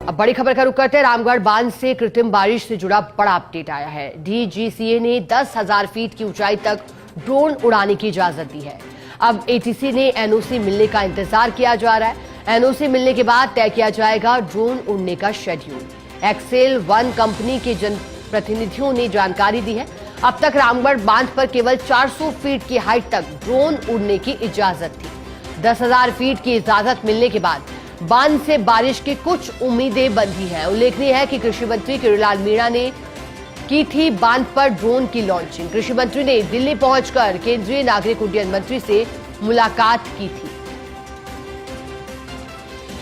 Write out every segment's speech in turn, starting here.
अब बड़ी खबर का रुख करते हैं। रामगढ़ बांध से कृत्रिम बारिश से जुड़ा बड़ा अपडेट आया है। डीजीसीए ने 10,000 फीट की ऊंचाई तक ड्रोन उड़ाने की इजाजत दी है। अब एटीसी ने एनओसी मिलने का इंतजार किया जा रहा है। एनओसी मिलने के बाद तय किया जाएगा ड्रोन उड़ने का शेड्यूल। एक्सेल वन कंपनी के जनप्रतिनिधियों ने जानकारी दी है। अब तक रामगढ़ बांध पर केवल 400 फीट की हाइट तक ड्रोन उड़ने की इजाजत थी। 10,000 फीट की इजाजत मिलने के बाद बांध से बारिश की कुछ उम्मीदें बंधी हैं। उल्लेखनीय है कि कृषि मंत्री किरोड़ीलाल मीणा ने की थी बांध पर ड्रोन की लॉन्चिंग। कृषि मंत्री ने दिल्ली पहुंचकर केंद्रीय नागरिक उड्डयन मंत्री से मुलाकात की थी।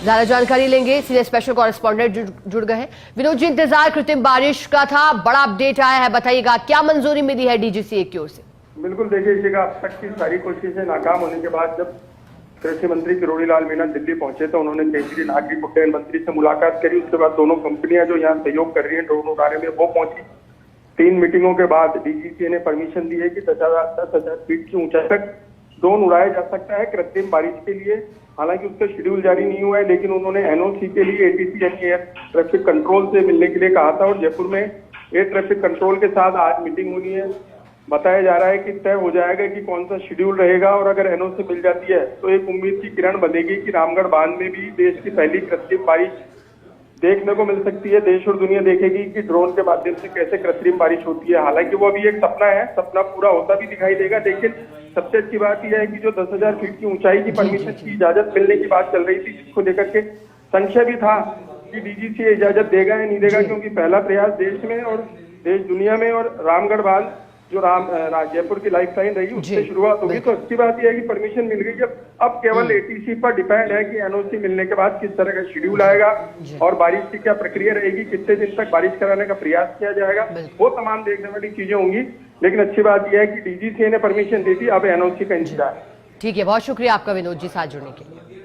ज्यादा जानकारी लेंगे, सीनियर स्पेशल कॉरेस्पॉन्डेंट जुड़ गए हैं। विनोद जी, इंतजार कृत्रिम बारिश का था, बड़ा अपडेट आया है, बताइएगा क्या मंजूरी मिली है डीजीसीए की ओर से? बिल्कुल, देखिए अब तक की सारी कोशिशें नाकाम होने के बाद जब कृषि मंत्री किरोड़ीलाल मीणा दिल्ली पहुंचे तो उन्होंने केंद्रीय नागरिक उड्डयन मंत्री से मुलाकात करी। उसके बाद दोनों कंपनियां जो यहाँ सहयोग कर रही हैं ड्रोन उड़ाने में वो पहुंची। 3 मीटिंगों के बाद डीजीसीए ने परमिशन दी है कि 10,000 फीट की ऊंचाई तक ड्रोन उड़ाया जा सकता है कृत्रिम बारिश के लिए। हालांकि उसका शेड्यूल जारी नहीं हुआ है, लेकिन उन्होंने एनओसी के लिए एटीसी यानी एयर ट्रैफिक कंट्रोल से मिलने के लिए कहा था और जयपुर में एयर ट्रैफिक कंट्रोल के साथ आज मीटिंग होनी है। बताया जा रहा है कि तय हो जाएगा कि कौन सा शेड्यूल रहेगा और अगर एनओसी मिल जाती है तो एक उम्मीद की किरण बनेगी कि रामगढ़ बांध में भी देश की पहली कृत्रिम बारिश देखने को मिल सकती है। देश और दुनिया देखेगी कि ड्रोन के माध्यम से कैसे कृत्रिम बारिश होती है। हालांकि वो अभी एक सपना है, सपना पूरा होता भी दिखाई देगा। लेकिन सबसे अच्छी बात यह है कि जो 10,000 फीट की ऊंचाई की परमिशन की इजाजत मिलने की बात चल रही थी, जिसको लेकर के संशय भी था कि डीजीसीए इजाजत देगा या नहीं देगा, क्योंकि पहला प्रयास देश में और देश दुनिया में और रामगढ़ बांध जो जयपुर की लाइफलाइन रही उससे शुरुआत होगी। तो अच्छी बात यह है कि परमिशन मिल गई। अब केवल एटीसी पर डिपेंड है कि एनओसी मिलने के बाद किस तरह का शेड्यूल आएगा और बारिश की क्या प्रक्रिया रहेगी, कितने दिन तक बारिश कराने का प्रयास किया जाएगा, वो तमाम देखने वाली चीजें होंगी। लेकिन अच्छी बात यह है कि डीजीसीए ने परमिशन दी थी, अब एनओसी का इंतजार। ठीक है, बहुत शुक्रिया आपका विनोद जी साथ जुड़ने के लिए।